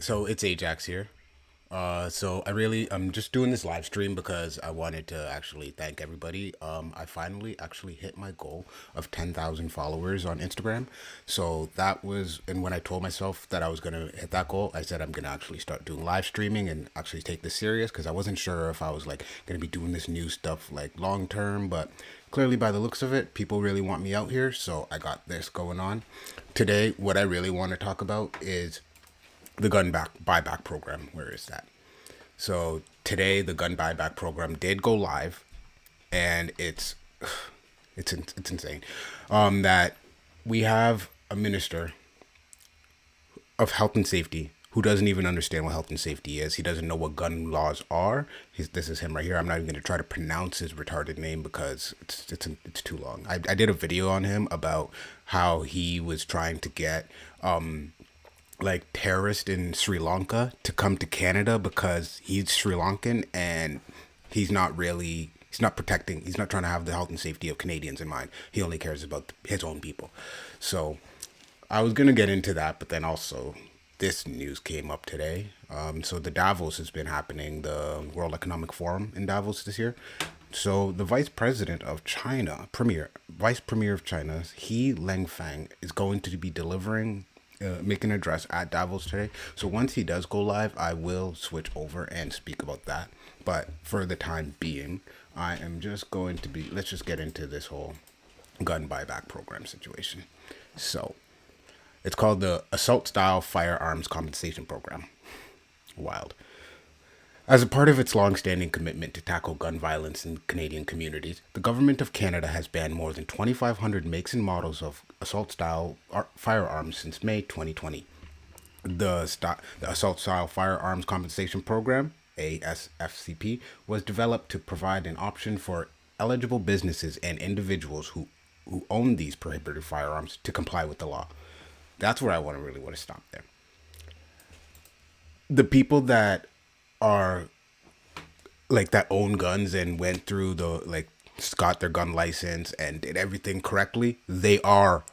So it's Ajax here. I'm just doing this live stream because I wanted to actually thank everybody. I finally actually hit my goal of 10,000 followers on Instagram. So that was, and when I told myself that I was gonna hit that goal, I said I'm gonna actually start doing live streaming and actually take this serious because I wasn't sure if I was like gonna be doing this new stuff like long term, but clearly by the looks of it, people really want me out here. So I got this going on. Today, what I really want to talk about is the gun back buyback program. Where is that? So today the gun buyback program did go live, and it's insane. That we have a minister of health and safety who doesn't even understand what health and safety is. He doesn't know what gun laws are. This is him right here. I'm not even going to try to pronounce his retarded name because it's too long. I did a video on him about how he was trying to get like terrorists in Sri Lanka to come to Canada because he's Sri Lankan and he's not protecting, he's not trying to have the health and safety of Canadians in mind. He only cares about his own people. So I was going to get into that, but then also this news came up today. So the Davos has been happening, the World Economic Forum in Davos this year. So the vice premier of China, He Lengfang, is going to be make an address at Davos today. So once he does go live, I will switch over and speak about that. But for the time being, I am just going to be, let's just get into this whole gun buyback program situation. So it's called the Assault Style Firearms Compensation Program. Wild. As a part of its long-standing commitment to tackle gun violence in Canadian communities, the Government of Canada has banned more than 2,500 makes and models of assault-style firearms since May 2020. The Assault Style Firearms Compensation Program, ASFCP, was developed to provide an option for eligible businesses and individuals who own these prohibited firearms to comply with the law. That's where I really want to stop there. The people that are like that own guns and went through the like got their gun license and did everything correctly, they are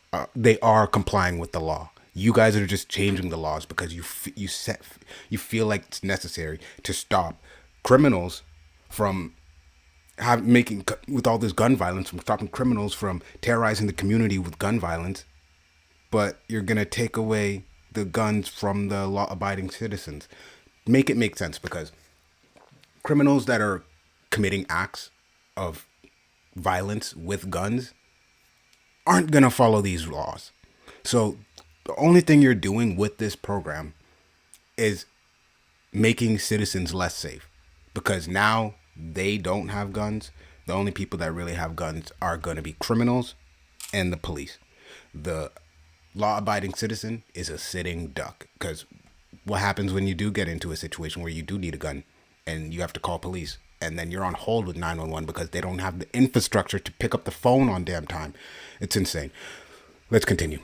complying with the law. You guys are just changing the laws because you feel like it's necessary to stop criminals from making with all this gun violence, from stopping criminals from terrorizing the community with gun violence, but you're gonna take away the guns from the law-abiding citizens. Make it make sense, because criminals that are committing acts of violence with guns aren't going to follow these laws. So the only thing you're doing with this program is making citizens less safe, because now they don't have guns. The only people that really have guns are going to be criminals and the police. The law-abiding citizen is a sitting duck, because what happens when you do get into a situation where you do need a gun and you have to call police, and then you're on hold with 911 because they don't have the infrastructure to pick up the phone on damn time? It's insane. Let's continue.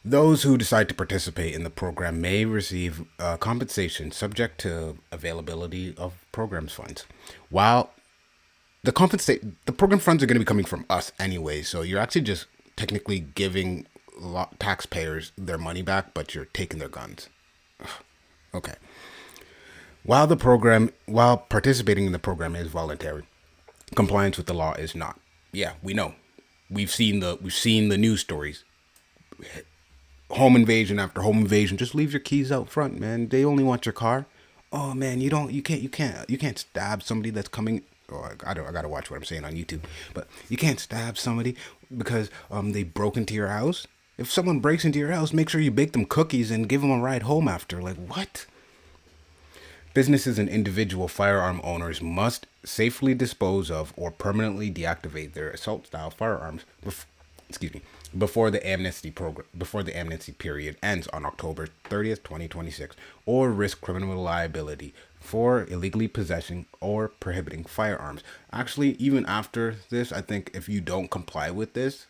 Those who decide to participate in the program may receive compensation subject to availability of programs funds. While the program funds are going to be coming from us anyway, so you're actually just technically giving taxpayers their money back, but you're taking their guns. Okay. While participating in the program is voluntary, compliance with the law is not. Yeah, we know. We've seen the news stories. Home invasion after home invasion. Just leave your keys out front, man. They only want your car. Oh man, you can't stab somebody that's coming. Oh, I gotta watch what I'm saying on YouTube. But you can't stab somebody because they broke into your house. If someone breaks into your house, make sure you bake them cookies and give them a ride home after. Like, what? Businesses and individual firearm owners must safely dispose of or permanently deactivate their assault-style firearms before the amnesty period ends on October 30th, 2026, or risk criminal liability for illegally possessing or prohibiting firearms. Actually, even after this, I think if you don't comply with this,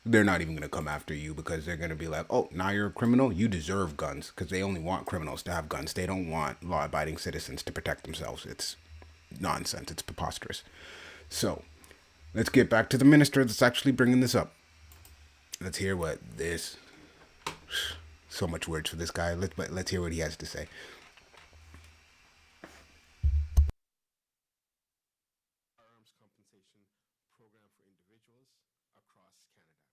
they're not even going to come after you, because they're going to be like, oh, now you're a criminal, you deserve guns, because they only want criminals to have guns. They don't want law-abiding citizens to protect themselves. It's nonsense. It's preposterous. So let's get back to the minister that's actually bringing this up. Let's hear what this so much words for this guy. Let's hear what he has to say. Firearms compensation program for individuals across Canada.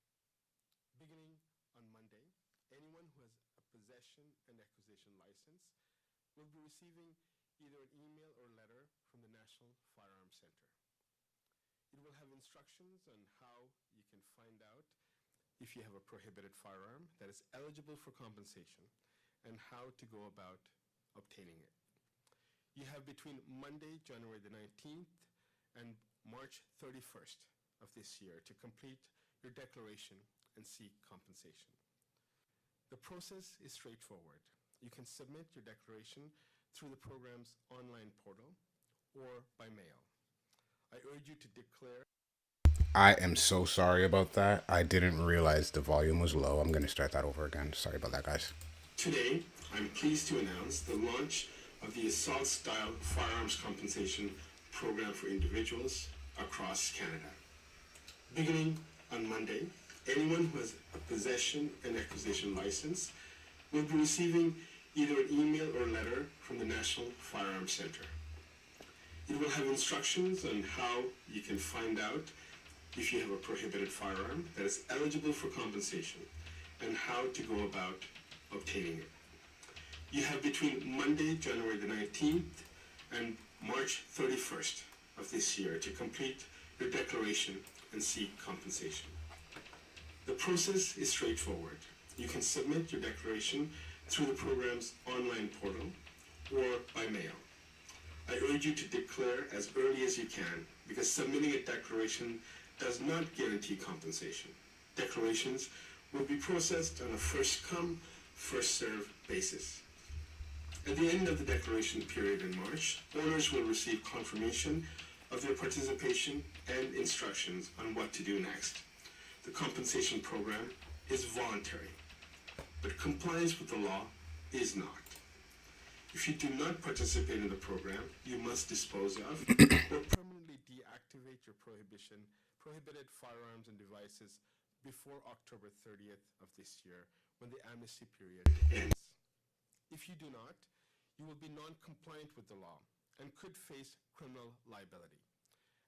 Beginning on Monday, anyone who has a possession and acquisition license will be receiving either an email or letter from the National Firearms Center. It will have instructions on how you can find out if you have a prohibited firearm that is eligible for compensation and how to go about obtaining it. You have between Monday, January the 19th and March 31st of this year to complete your declaration and seek compensation. The process is straightforward. You can submit your declaration through the program's online portal or by mail. I urge you to declare. I am so sorry about that. I didn't realize the volume was low. I'm going to start that over again. Sorry about that, guys. Today, I'm pleased to announce the launch of the assault-style firearms compensation program for individuals across Canada. Beginning on Monday, anyone who has a possession and acquisition license will be receiving either an email or letter from the National Firearms Center. It will have instructions on how you can find out if you have a prohibited firearm that is eligible for compensation and how to go about obtaining it. You have between Monday, January the 19th and March 31st of this year to complete your declaration and seek compensation. The process is straightforward. You can submit your declaration through the program's online portal or by mail. I urge you to declare as early as you can because submitting a declaration does not guarantee compensation. Declarations will be processed on a first-come, first-served basis. At the end of the declaration period in March, owners will receive confirmation of their participation and instructions on what to do next. The compensation program is voluntary, but compliance with the law is not. If you do not participate in the program, you must dispose of or permanently deactivate your prohibited firearms and devices before October 30th of this year when the amnesty period ends. If you do not, you will be non-compliant with the law and could face criminal liability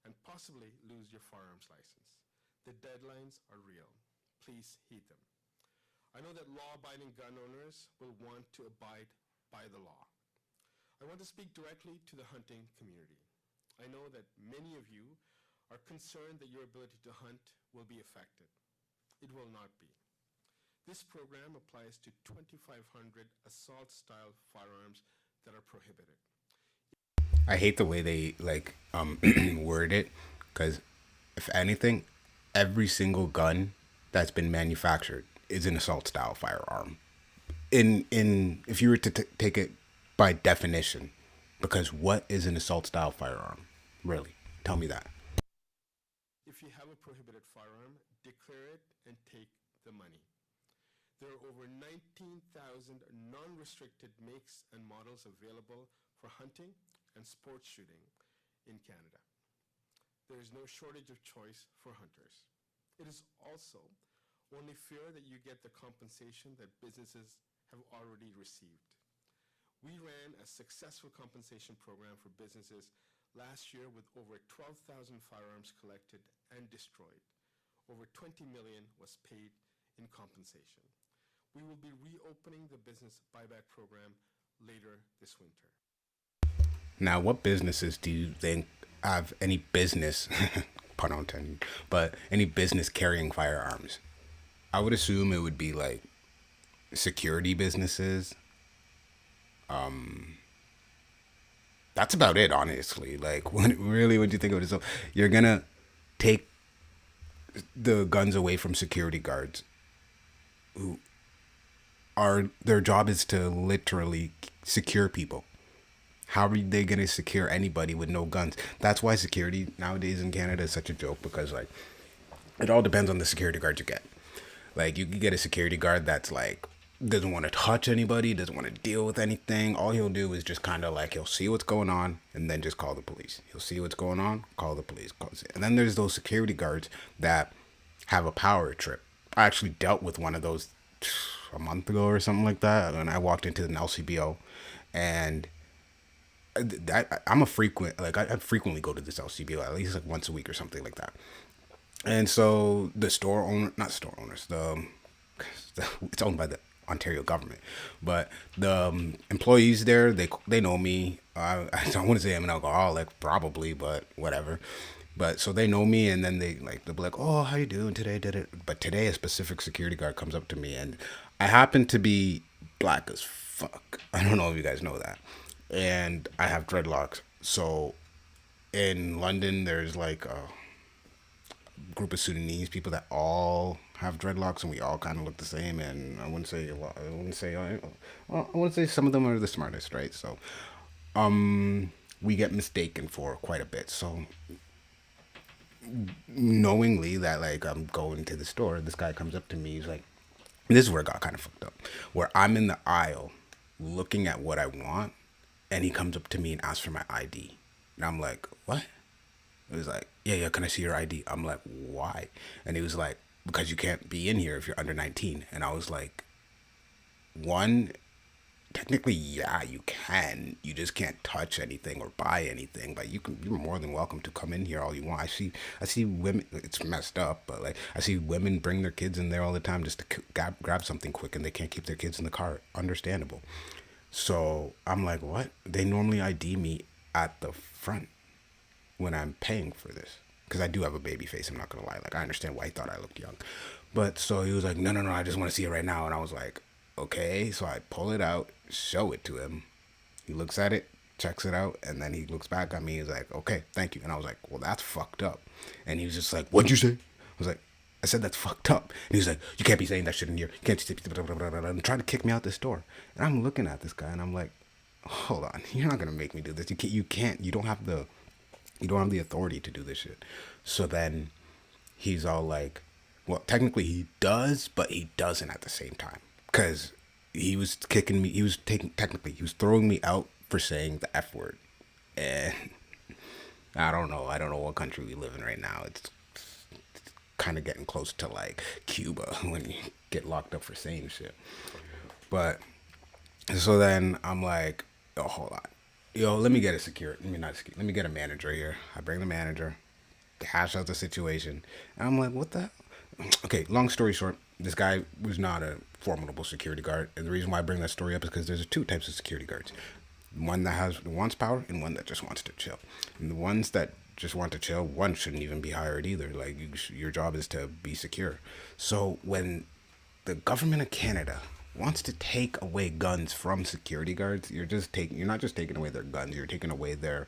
and possibly lose your firearms license. The deadlines are real. Please heed them. I know that law-abiding gun owners will want to abide by the law. I want to speak directly to the hunting community. I know that many of you are concerned that your ability to hunt will be affected. It will not be. This program applies to 2,500 assault-style firearms that are prohibited. I hate the way they word it, because if anything, every single gun that's been manufactured is an assault style firearm. In if you were to take it by definition, because what is an assault style firearm? Really, tell me that. If you have a prohibited firearm, declare it and take the money. There are over 19,000 non-restricted makes and models available for hunting and sports shooting in Canada. There is no shortage of choice for hunters. It is also only fair that you get the compensation that businesses have already received. We ran a successful compensation program for businesses last year with over 12,000 firearms collected and destroyed. Over 20 million was paid in compensation. We will be reopening the business buyback program later this winter. Now, what businesses do you think have any business, pun intended, but any business carrying firearms? I would assume it would be like security businesses. That's about it, honestly. Like, what do you think of it? So, you're gonna take the guns away from security guards who are their job is to literally secure people. How are they going to secure anybody with no guns? That's why security nowadays in Canada is such a joke, because like it all depends on the security guard you get. Like, you can get a security guard that's like doesn't want to touch anybody, doesn't want to deal with anything. All he'll do is just kind of like he'll see what's going on and then just call the police. He'll see what's going on, call the police. And then there's those security guards that have a power trip. I actually dealt with one of those a month ago or something like that, and I walked into an LCBO, and I'm a frequent like I frequently go to this LCBO at least like once a week or something like that. And so the store owner, not store owners, it's owned by the Ontario government, but the employees there, they know me. I don't want to say I'm an alcoholic, probably, but whatever. But so they know me, and then they'll be like, "Oh, how you doing today?" Did it? But today, a specific security guard comes up to me, and I happen to be black as fuck. I don't know if you guys know that, and I have dreadlocks. So in London, there's like a group of Sudanese people that all have dreadlocks, and we all kind of look the same. And I wouldn't say a lot. I wouldn't say. Well, I wouldn't say some of them are the smartest, right? So we get mistaken for quite a bit. So knowingly that like I'm going to the store, this guy comes up to me. He's like, this is where it got kind of fucked up. Where I'm in the aisle looking at what I want, and he comes up to me and asks for my ID. And I'm like, what? He was like, yeah, yeah, can I see your ID? I'm like, why? And he was like, because you can't be in here if you're under 19. And I was like, one, technically, yeah, you can. You just can't touch anything or buy anything. But you're more than welcome to come in here all you want. I see women. It's messed up, but like I see women bring their kids in there all the time just to grab something quick, and they can't keep their kids in the car. Understandable. So I'm like, what? They normally ID me at the front when I'm paying for this. Because I do have a baby face, I'm not going to lie. Like, I understand why he thought I looked young. But so he was like, no, no, no, I just want to see it right now. And I was like, okay. So I pull it out, show it to him. He looks at it, checks it out, and then he looks back at me. He's like, okay, thank you. And I was like, well, that's fucked up. And he was just like, what'd you say? I was like, I said that's fucked up. And he was like, you can't be saying that shit in here. You can't say blah, blah, blah, blah, and trying to kick me out the store. And I'm looking at this guy, and I'm like, hold on, you're not gonna make me do this. You don't have the authority to do this shit. So then he's all like, well, technically he does, but he doesn't at the same time. Because he was kicking me, he was throwing me out for saying the F word. And I don't know. I don't know what country we live in right now. It's kind of getting close to like Cuba when you get locked up for saying shit. But so then I'm like, oh, hold on. Yo, let me get a security. Let me get a manager here. I bring the manager, hash out the situation. And I'm like, what the? Okay, long story short, this guy was not a formidable security guard. And the reason why I bring that story up is because there's two types of security guards. One that wants power and one that just wants to chill. And the ones that just want to chill, one shouldn't even be hired either. Like, your job is to be secure. So when the government of Canada wants to take away guns from security guards, you're not just taking away their guns, you're taking away their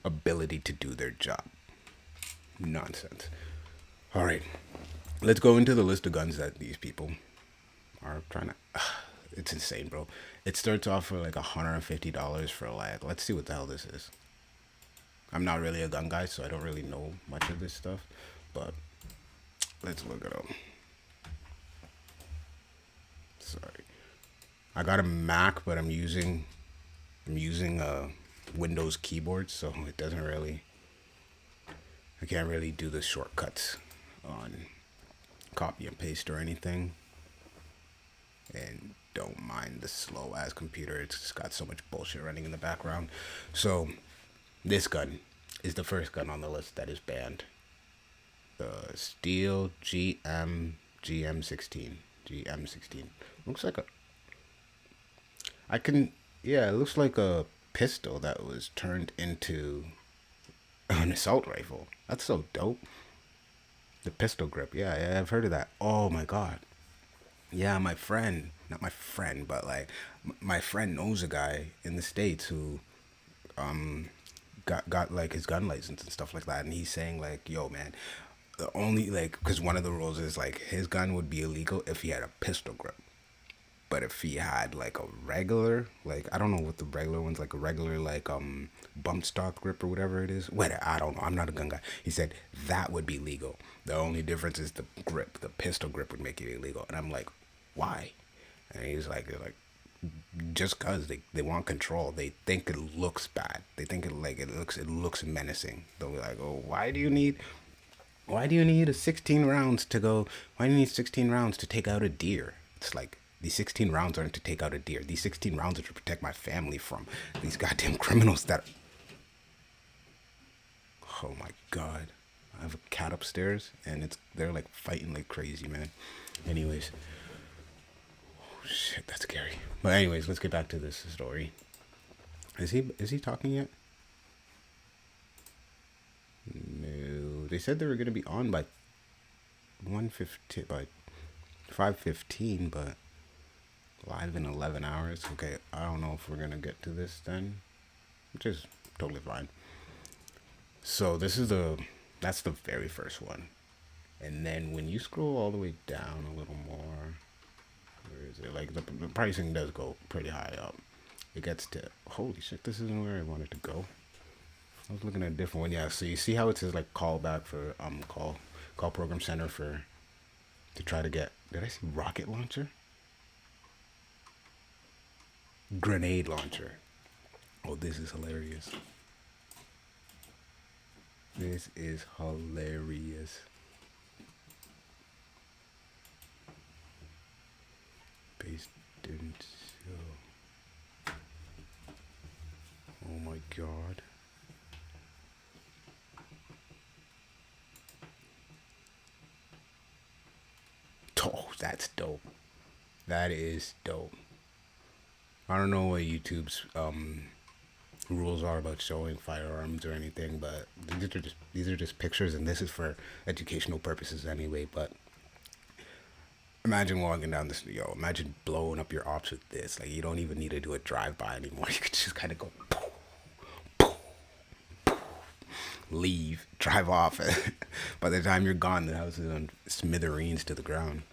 ability to do their job. Nonsense. All right, let's go into the list of guns that these people are trying to. It's insane, bro. It starts off for like $150 for like. Let's see what the hell this is. I'm not really a gun guy, so I don't really know much of this stuff, but let's look it up. Sorry, I got a Mac, but I'm using a Windows keyboard, so it doesn't really. I can't really do the shortcuts on copy and paste or anything. And don't mind the slow ass computer. It's just got so much bullshit running in the background. So this gun is the first gun on the list that is banned. The Steel GM16. GM16. Looks like it looks like a pistol that was turned into an assault rifle. That's so dope. The pistol grip. Yeah, I've heard of that. Oh my god. Yeah, my friend, not my friend, but like my friend knows a guy in the States who got like his gun license and stuff like that, and he's saying like, yo man, the only like, because one of the rules is like his gun would be illegal if he had a pistol grip. But if he had like a regular, like I don't know what the regular one's like, a regular like bump stock grip or whatever it is. Wait, I don't know. I'm not a gun guy. He said that would be legal. The only difference is the grip. The pistol grip would make it illegal. And I'm like, why? And he's like, they're like, just cause they want control. They think it looks bad. They think it looks menacing. They'll be like, oh, why do you need a 16 rounds to go? Why do you need 16 rounds to take out a deer? It's like, These 16 rounds aren't to take out a deer. These 16 rounds are to protect my family from these goddamn criminals that. Oh my god. I have a cat upstairs and they're like fighting like crazy, man. Anyways. Oh, shit, that's scary. But anyways, let's get back to this story. Is he talking yet? No. They said they were gonna be on by 1:15 by 5:15, but live in 11 hours. Okay, I don't know if we're gonna get to this then, which is totally fine. So that's the very first one, and then when you scroll all the way down a little more, where is it? Like the pricing does go pretty high up. It gets to, holy shit, this isn't where I wanted to go. I was looking at a different one. Yeah, so you see how it says like call back for call program center to try to get, did I see rocket launcher? Grenade launcher. Oh, this is hilarious. This is hilarious. Based in show. Oh my god. Oh, that's dope. That is dope. I don't know what YouTube's rules are about showing firearms or anything, but these are just pictures, and this is for educational purposes anyway. But imagine walking down this, imagine blowing up your ops with this. Like, you don't even need to do a drive-by anymore. You could just kind of go, poof, poof, poof, leave, drive off. By the time you're gone, the house is on smithereens to the ground.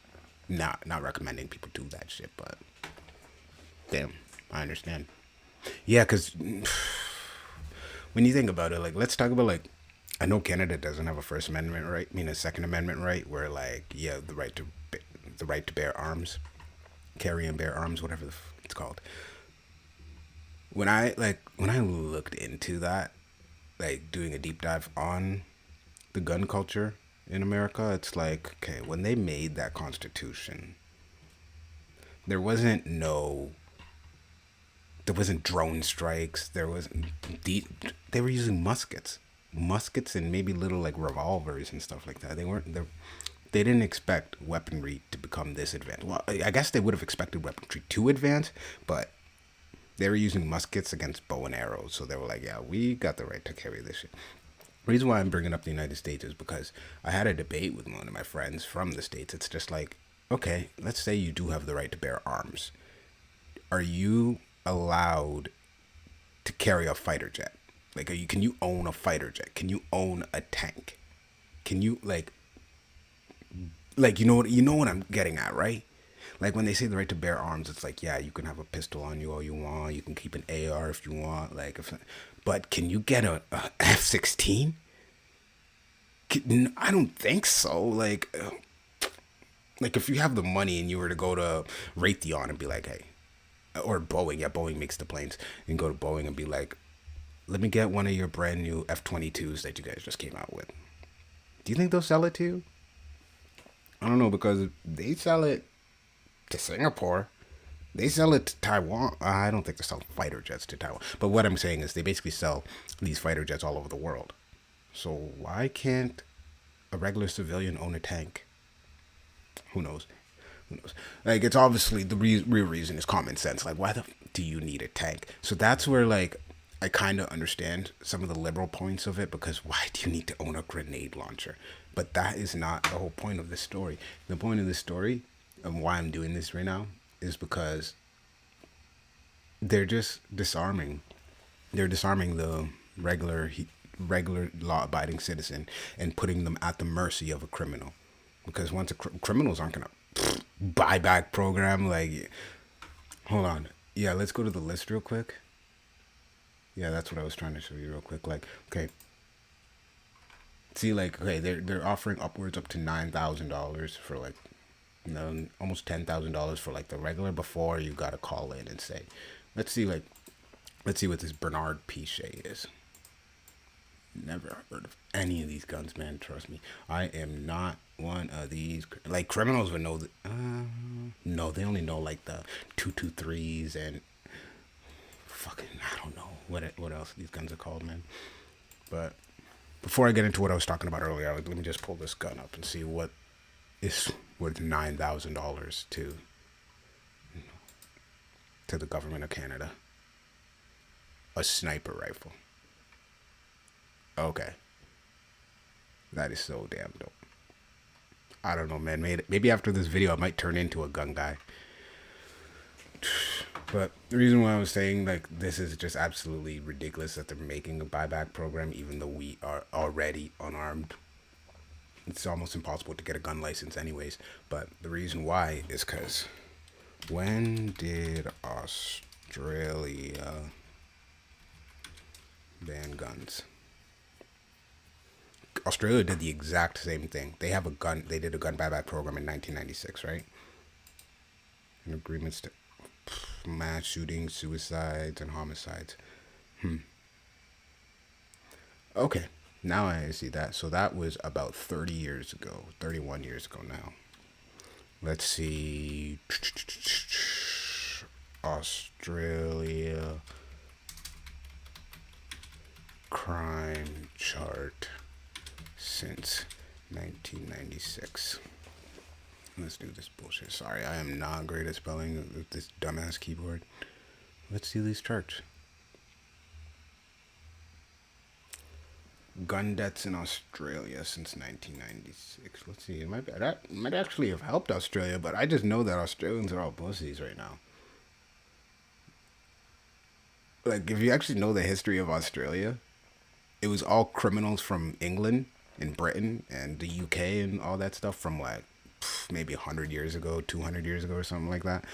Not recommending people do that shit, but damn, I understand. Yeah, because when you think about it, like, let's talk about, like, I know Canada doesn't have a First Amendment right, I mean a Second Amendment right, where, like, yeah, the right to bear arms, carry and bear arms, whatever it's called. When I looked into that, like, doing a deep dive on the gun culture in America, it's like, okay, when they made that Constitution, there wasn't drone strikes. There wasn't they were using muskets and maybe little like revolvers and stuff like that. They didn't expect weaponry to become this advanced. Well, I guess they would have expected weaponry to advance, but they were using muskets against bow and arrows. So they were like, yeah, we got the right to carry this shit. The reason why I'm bringing up the United States is because I had a debate with one of my friends from the States. It's just like, okay, let's say you do have the right to bear arms. Are you allowed to carry a fighter jet? Like, can you own a fighter jet? Can you own a tank? Can you like you know what I'm getting at, right? Like, when they say the right to bear arms, it's like, yeah, you can have a pistol on you all you want. You can keep an AR if you want. But can you get a F-16? I don't think so. Like if you have the money and you were to go to Raytheon and be like, hey, or Boeing, yeah, Boeing makes the planes, and go to Boeing and be like, let me get one of your brand new F-22s that you guys just came out with. Do you think they'll sell it to you? I don't know, because they sell it to Singapore. They sell it to Taiwan. I don't think they sell fighter jets to Taiwan. But what I'm saying is they basically sell these fighter jets all over the world. So why can't a regular civilian own a tank? Who knows? Like, it's obviously the real reason is common sense. Like, why do you need a tank? So that's where, like, I kind of understand some of the liberal points of it, because why do you need to own a grenade launcher? But that is not the whole point of this story. The point of this story, and why I'm doing this right now, is because they're just disarming. They're disarming the regular law-abiding citizen and putting them at the mercy of a criminal. Because once criminals aren't gonna buyback program, like, hold on, yeah, let's go to the list real quick. Yeah, that's what I was trying to show you real quick. Like, okay, see, like, okay, they're offering upwards up to $9,000 for, like, almost $10,000 for, like, the regular. Before, you gotta call in and say, let's see what this Bernard Pichet is. Never heard of any of these guns, man. Trust me. I am not one of these. Like, criminals would know. No, they only know, like, the 223s and fucking, I don't know what else these guns are called, man. But before I get into what I was talking about earlier, let me just pull this gun up and see what is worth $9,000 to the government of Canada. A sniper rifle. Okay. That is so damn dope. I don't know, man. Maybe after this video, I might turn into a gun guy. But the reason why I was saying, like, this is just absolutely ridiculous that they're making a buyback program, even though we are already unarmed. It's almost impossible to get a gun license anyways. But the reason why is because when did Australia ban guns? Australia did the exact same thing. They have a gun. They did a gun buyback program in 1996, right? And agreements to mass shootings, suicides, and homicides. Okay, now I see that. So that was about 30 years ago, 31 years ago now. Let's see. Australia crime chart since 1996. Let's do this bullshit. Sorry, I am not great at spelling with this dumbass keyboard. Let's see these charts. Gun deaths in Australia since 1996. Let's see. That might actually have helped Australia, but I just know that Australians are all pussies right now. Like, if you actually know the history of Australia, it was all criminals from England and Britain and the UK and all that stuff from, like, maybe 100 years ago, 200 years ago or something like that.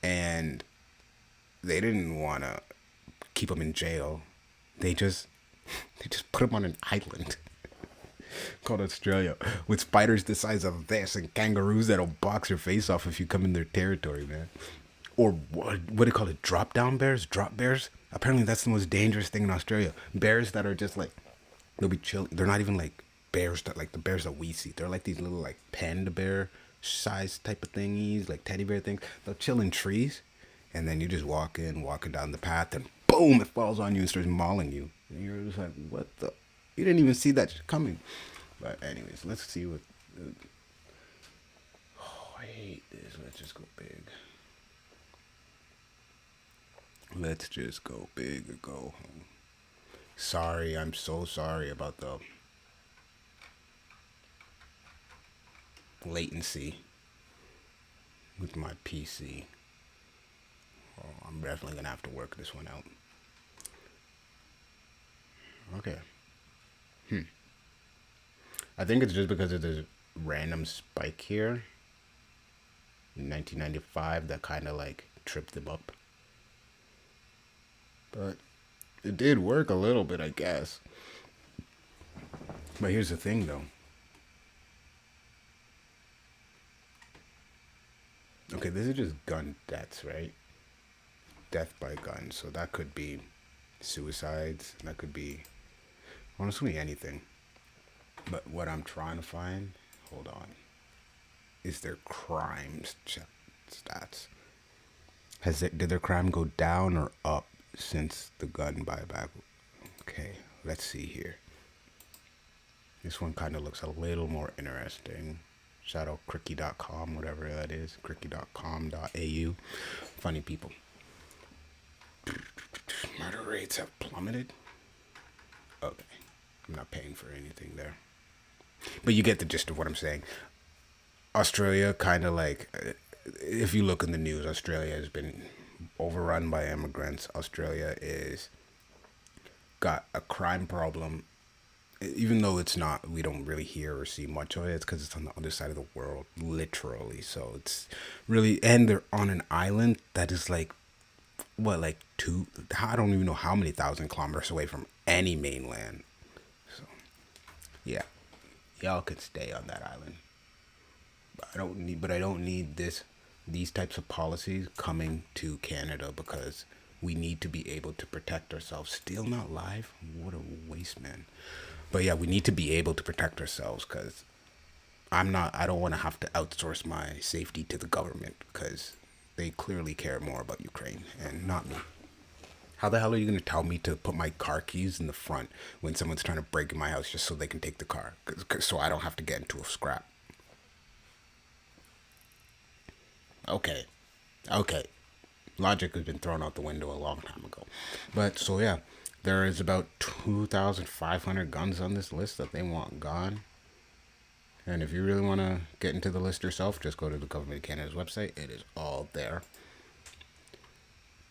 And they didn't want to keep them in jail. They just put them on an island called Australia with spiders the size of this and kangaroos that'll box your face off if you come in their territory, man. Or what do you call it? Drop down bears? Drop bears? Apparently that's the most dangerous thing in Australia. Bears that are just like, they'll be chilling. They're not even like bears that, like the bears that we see. They're like these little like panda bear size type of thingies, like teddy bear things. They'll chill in trees, and then you just walking down the path, and boom, it falls on you and starts mauling you. And you're just like, what the? You didn't even see that coming. But anyways, let's see what. Oh, I hate this. Let's just go big. Let's just go big or go home. Sorry, I'm so sorry about the latency with my PC. Oh, I'm definitely gonna have to work this one out. Okay. I think it's just because of this random spike here in 1995 that kind of like tripped them up. But it did work a little bit, I guess. But here's the thing, though. Okay, this is just gun deaths, right? Death by gun. So that could be suicides. That could be honestly anything. But what I'm trying to find, hold on, is their crimes stats. Did their crime go down or up since the gun buyback? Okay, let's see here. This one kind of looks a little more interesting. Shout out cricky.com, whatever that is. cricky.com.au. Funny people. Murder rates have plummeted. Okay. I'm not paying for anything there. But you get the gist of what I'm saying. Australia kind of like, if you look in the news, Australia has been overrun by immigrants. Australia is got a crime problem, even though it's not, we don't really hear or see much of it. It's because it's on the other side of the world, literally. So it's really, and they're on an island that is like, what, like I don't even know how many thousand kilometers away from any mainland. So yeah, y'all can stay on that island. I don't need these types of policies coming to Canada, because We need to be able to protect ourselves. Still not live? What a waste, man. But yeah, we need to be able to protect ourselves because I don't want to have to outsource my safety to the government because they clearly care more about Ukraine and not me. How the hell are you going to tell me to put my car keys in the front when someone's trying to break in my house just so they can take the car? So I don't have to get into a scrap. Okay. Okay. Logic has been thrown out the window a long time ago. But so yeah, there is about 2,500 guns on this list that they want gone. And if you really want to get into the list yourself, just go to the Government of Canada's website. It is all there.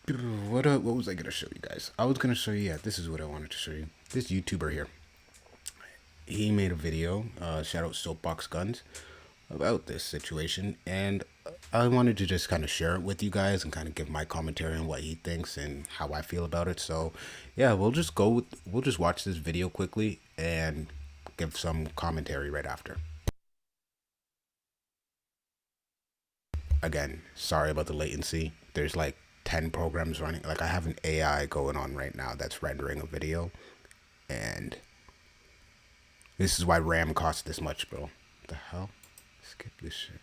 What was I going to show you guys? I was going to show you, yeah, this is what I wanted to show you. This YouTuber here, he made a video, shout out Soapbox Guns, about this situation. And I wanted to just kind of share it with you guys and kind of give my commentary on what he thinks and how I feel about it. So yeah, we'll just watch this video quickly and give some commentary right after. Again, sorry about the latency. There's like 10 programs running. Like I have an AI going on right now that's rendering a video. And this is why RAM costs this much, bro. What the hell? Skip this shit.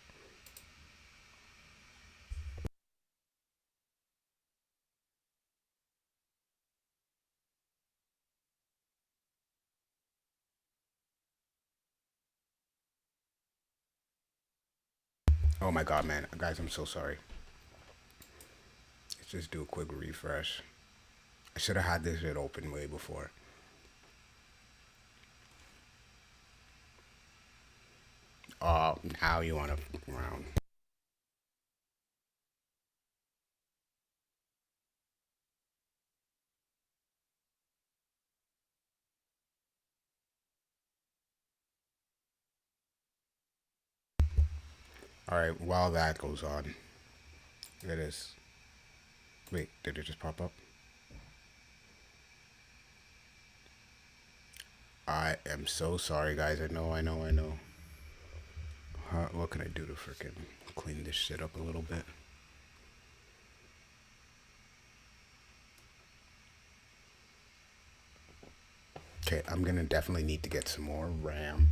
Oh my god, man. Guys, I'm so sorry. Let's just do a quick refresh. I should have had this shit open way before. Oh, now you want to round. Alright, while that goes on, it is. Wait, did it just pop up? I am so sorry, guys. I know. What can I do to freaking clean this shit up a little bit? Okay, I'm gonna definitely need to get some more RAM.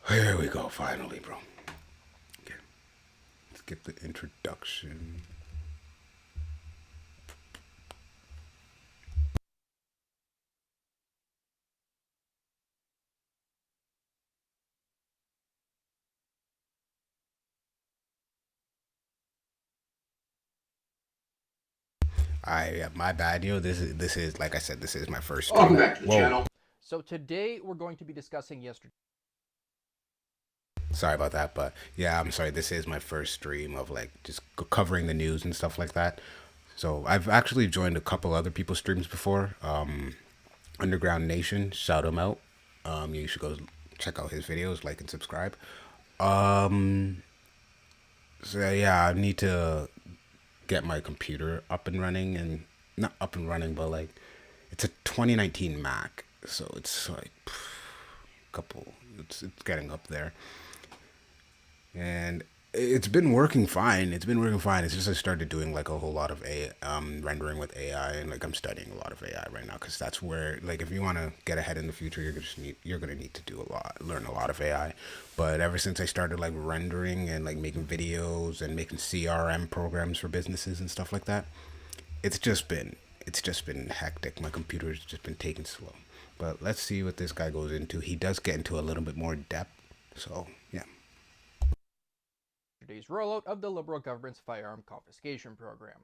Here we go, finally, bro. Okay, let's get the introduction. My bad, yo. This is like I said, this is my first stream. Welcome back to the channel. So today we're going to be discussing yesterday. Sorry about that, but yeah, I'm sorry. This is my first stream of like just covering the news and stuff like that. So I've actually joined a couple other people's streams before. Underground Nation, shout him out. You should go check out his videos, like and subscribe. So yeah, I need to get my computer up and running, and not up and running, but like it's a 2019 Mac, so it's like couple. It's getting up there, and it's been working fine. It's just I started doing like a whole lot of rendering with AI, and like I'm studying a lot of AI right now because that's where like if you want to get ahead in the future, you're gonna need to learn a lot of AI. But ever since I started like rendering and like making videos and making CRM programs for businesses and stuff like that, it's just been hectic. My computer's just been taking slow. But let's see what this guy goes into. He does get into a little bit more depth. So yeah. Today's rollout of the Liberal government's firearm confiscation program.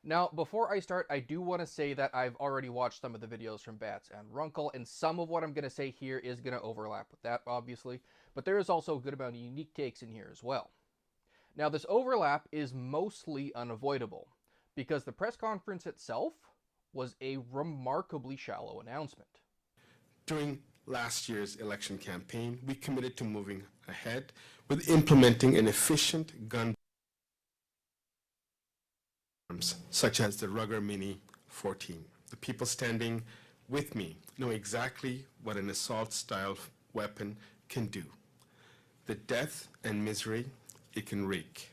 Now, before I start, I do want to say that I've already watched some of the videos from Bats and Runkle, and some of what I'm going to say here is going to overlap with that, obviously, but there is also a good amount of unique takes in here as well. Now, this overlap is mostly unavoidable, because the press conference itself was a remarkably shallow announcement. During last year's election campaign, we committed to moving ahead with implementing an efficient gun such as the Ruger Mini 14. The people standing with me know exactly what an assault-style weapon can do, the death and misery it can wreak.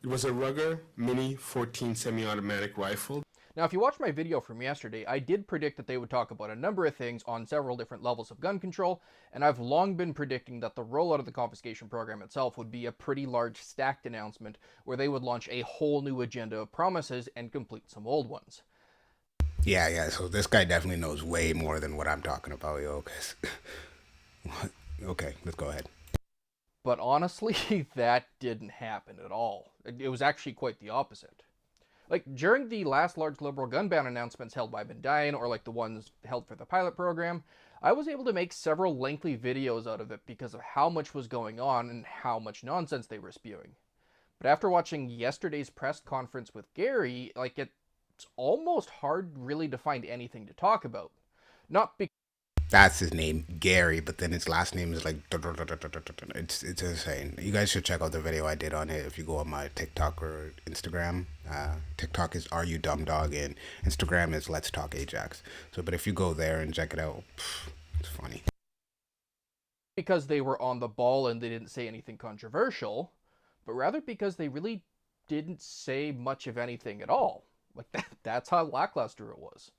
It was a Ruger Mini 14 semi-automatic rifle. Now, if you watched my video from yesterday, I did predict that they would talk about a number of things on several different levels of gun control, and I've long been predicting that the rollout of the confiscation program itself would be a pretty large stacked announcement where they would launch a whole new agenda of promises and complete some old ones. Yeah. So this guy definitely knows way more than what I'm talking about, yo. Okay, let's go ahead. But honestly, that didn't happen at all. It was actually quite the opposite. Like, during the last large liberal gun ban announcements held by Bindine, or like the ones held for the pilot program, I was able to make several lengthy videos out of it because of how much was going on and how much nonsense they were spewing. But after watching yesterday's press conference with Gary, like, it's almost hard really to find anything to talk about. Not because That's his name, Gary, but then his last name is like it's insane. You guys should check out the video I did on it if you go on my TikTok or Instagram. TikTok is Are You Dumb Dog and Instagram is Let's Talk Ajax. So, but if you go there and check it out, it's funny. because they were on the ball and they didn't say anything controversial, but rather because they really didn't say much of anything at all. Like that's how lackluster it was.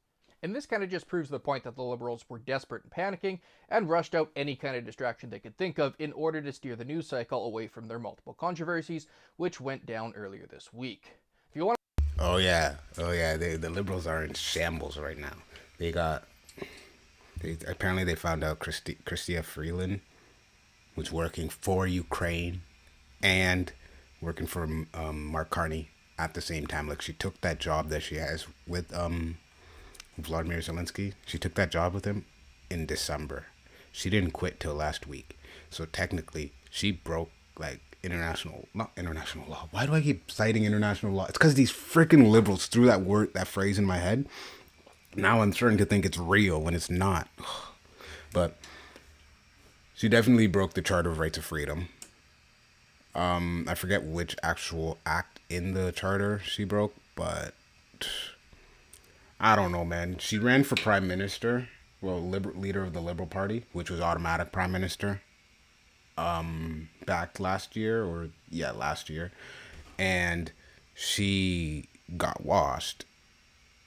And this kind of just proves the point that the Liberals were desperate and panicking and rushed out any kind of distraction they could think of in order to steer the news cycle away from their multiple controversies, which went down earlier this week. If you want Oh yeah. The Liberals are in shambles right now. Apparently they found out Chrystia Freeland was working for Ukraine and working for Mark Carney at the same time. Like she took that job that she has with Vladimir Zelensky. She took that job with him in December. She didn't quit till last week. So technically, she broke like not international law. Why do I keep citing international law? It's because these freaking liberals threw that phrase in my head. Now I'm starting to think it's real when it's not. But she definitely broke the Charter of Rights of Freedom. I forget which actual act in the charter she broke, but I don't know, man. She ran for prime minister, leader of the Liberal Party, which was automatic prime minister. Back last year, and she got washed,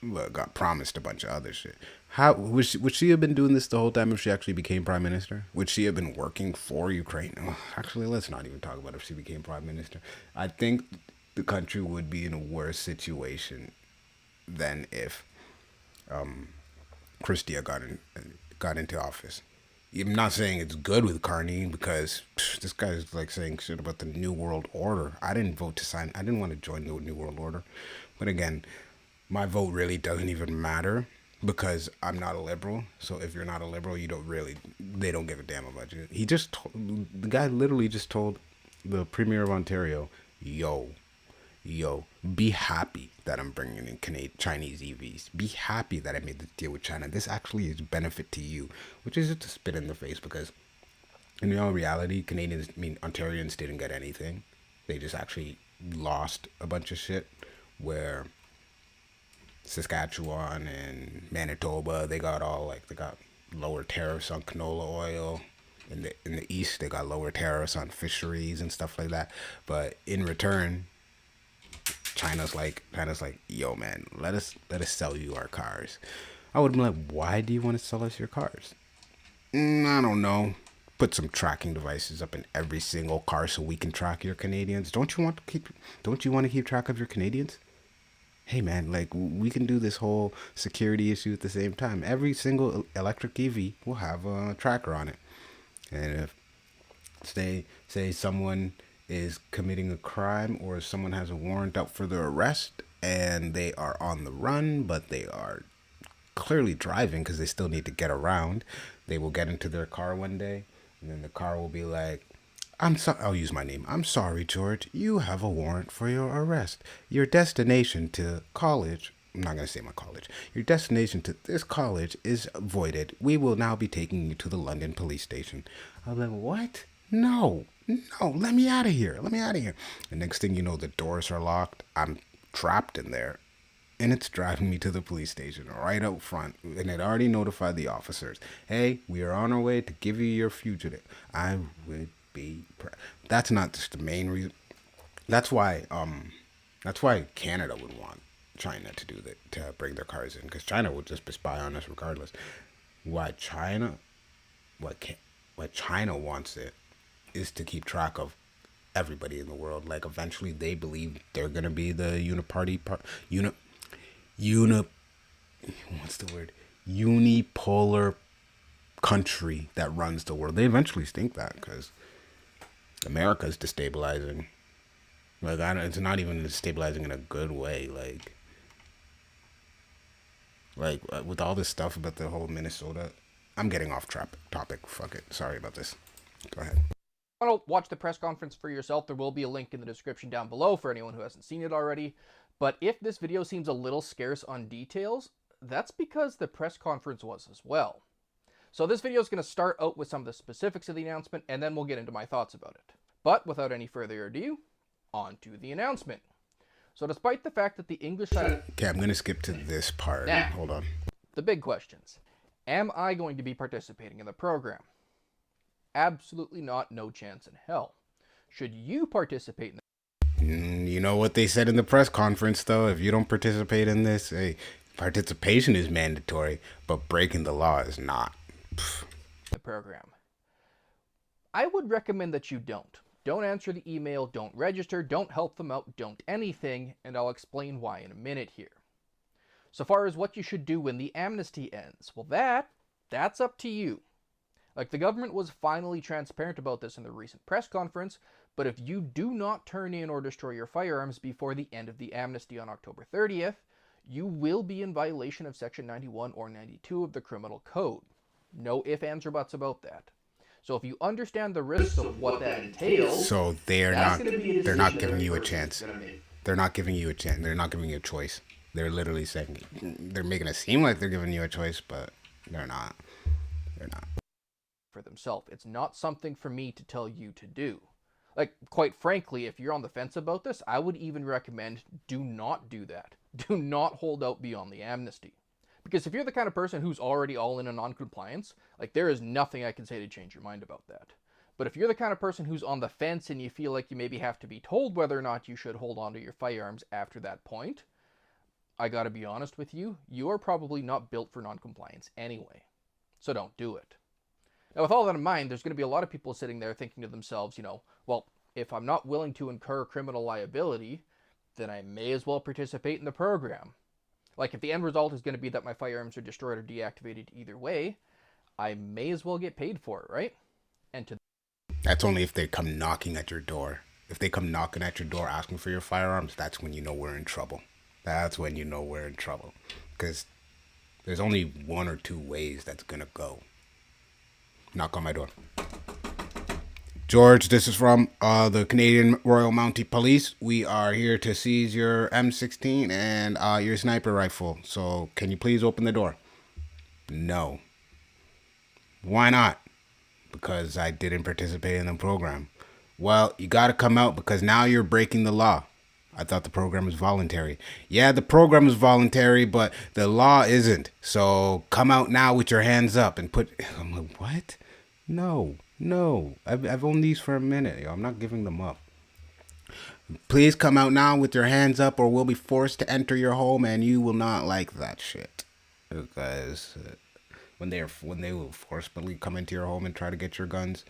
but got promised a bunch of other shit. How would she have been doing this the whole time if she actually became prime minister? Would she have been working for Ukraine? Oh, actually, let's not even talk about if she became prime minister. I think the country would be in a worse situation than if Chrystia got into office. I'm not saying it's good with Carney because this guy's like saying shit about the New World Order. I didn't vote to sign. I didn't want to join the New World Order. But again, my vote really doesn't even matter because I'm not a liberal. So if you're not a liberal, they don't give a damn about you. The guy literally just told the Premier of Ontario, yo, be happy that I'm bringing in Chinese EVs. Be happy that I made the deal with China. This actually is benefit to you, which is just a spit in the face because in all reality, Ontarians didn't get anything. They just actually lost a bunch of shit where Saskatchewan and Manitoba, they got lower tariffs on canola oil. In the east, they got lower tariffs on fisheries and stuff like that. But in return, China's like, yo, man, let us sell you our cars. I would be like, why do you want to sell us your cars? I don't know. Put some tracking devices up in every single car so we can track your Canadians. Don't you want to keep track of your Canadians? Hey, man, like we can do this whole security issue at the same time. Every single electric EV will have a tracker on it, and if say someone is committing a crime or someone has a warrant out for their arrest and they are on the run, but they are clearly driving because they still need to get around, they will get into their car one day and then the car will be like, I'll use my name. I'm sorry, George. You have a warrant for your arrest. Your destination to college, I'm not going to say my college. Your destination to this college is voided. We will now be taking you to the London police station. I'm like, what? No, let me out of here. The next thing you know, the doors are locked. I'm trapped in there. And it's driving me to the police station right out front. And it already notified the officers. Hey, we are on our way to give you your fugitive. I would be... That's not just the main reason. That's why that's why Canada would want China to do that, to bring their cars in, because China would just spy on us regardless. Why China what can, what China wants it is to keep track of everybody in the world. Like eventually they believe they're gonna be the uniparty part uni what's the word? Unipolar country that runs the world. They eventually think that because America's destabilizing. Like it's not even destabilizing in a good way. With all this stuff about the whole Minnesota. I'm getting off topic. Fuck it. Sorry about this. Go ahead. Want to watch the press conference for yourself, there will be a link in the description down below for anyone who hasn't seen it already. But if this video seems a little scarce on details, that's because the press conference was as well. So this video is going to start out with some of the specifics of the announcement, and then we'll get into my thoughts about it. But without any further ado, on to the announcement. So despite the fact that the English side... Okay, I'm going to skip to this part. Now, hold on. The big questions. Am I going to be participating in the program? Absolutely not, no chance in hell. Should you participate in the... You know what they said in the press conference, though? If you don't participate in this, hey, participation is mandatory, but breaking the law is not. The program? I would recommend that you don't. Don't answer the email, don't register, don't help them out, don't anything, and I'll explain why in a minute here. So far as what you should do when the amnesty ends, well that's up to you. Like, the government was finally transparent about this in the recent press conference, but if you do not turn in or destroy your firearms before the end of the amnesty on October 30th, you will be in violation of Section 91 or 92 of the Criminal Code. No ifs, ands, or buts about that. So if you understand the risks of what that entails... So they're not giving you a chance. They're not giving you a chance. They're not giving you a choice. They're literally saying... They're making it seem like they're giving you a choice, but they're not. They're not. For themselves. It's not something for me to tell you to do. Like, quite frankly, if you're on the fence about this, I would even recommend do not do that. Do not hold out beyond the amnesty. Because if you're the kind of person who's already all in on non-compliance, like, there is nothing I can say to change your mind about that. But if you're the kind of person who's on the fence and you feel like you maybe have to be told whether or not you should hold on to your firearms after that point, I gotta be honest with you, you are probably not built for non-compliance anyway. So don't do it. Now, with all that in mind, there's going to be a lot of people sitting there thinking to themselves, well, if I'm not willing to incur criminal liability, then I may as well participate in the program. Like, if the end result is going to be that my firearms are destroyed or deactivated either way, I may as well get paid for it, right? That's only if they come knocking at your door. If they come knocking at your door asking for your firearms, that's when you know we're in trouble. That's when you know we're in trouble. Because there's only one or two ways that's going to go. Knock on my door. George, this is from the Canadian Royal Mounted Police. We are here to seize your M16 and your sniper rifle. So can you please open the door? No. Why not? Because I didn't participate in the program. Well, you got to come out because now you're breaking the law. I thought the program was voluntary. Yeah, the program is voluntary, but the law isn't. So come out now with your hands up and put... I'm like, what? No. I've owned these for a minute. I'm not giving them up. Please come out now with your hands up or we'll be forced to enter your home and you will not like that shit. Because when they will forcibly come into your home and try to get your guns,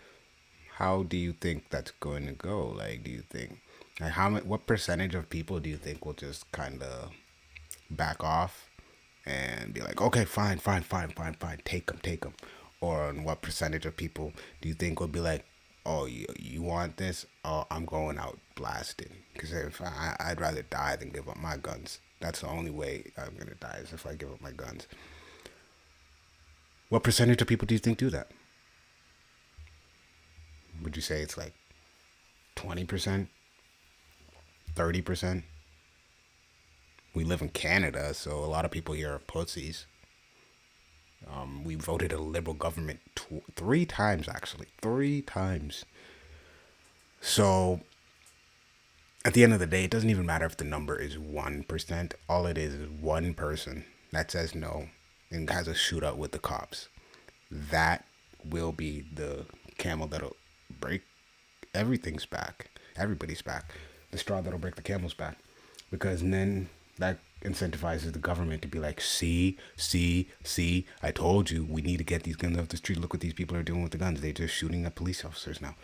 how do you think that's going to go? Like, do you think... Like what percentage of people do you think will just kind of back off and be like, okay, fine, take them? Or what percentage of people do you think will be like, oh, you want this? Oh, I'm going out blasting. Because if I'd rather die than give up my guns. That's the only way I'm going to die is if I give up my guns. What percentage of people do you think do that? Would you say it's like 20%? 30%? We live in Canada, so a lot of people here are pussies. We voted a liberal government 3 times, actually. 3 times. So, at the end of the day, it doesn't even matter if the number is 1%. All it is one person that says no and has a shootout with the cops. That will be the camel that'll break everything's back. Everybody's back. the straw that'll break the camel's back, because then that incentivizes the government to be like, see, I told you we need to get these guns off the street. Look what these people are doing with the guns. They're just shooting at police officers now.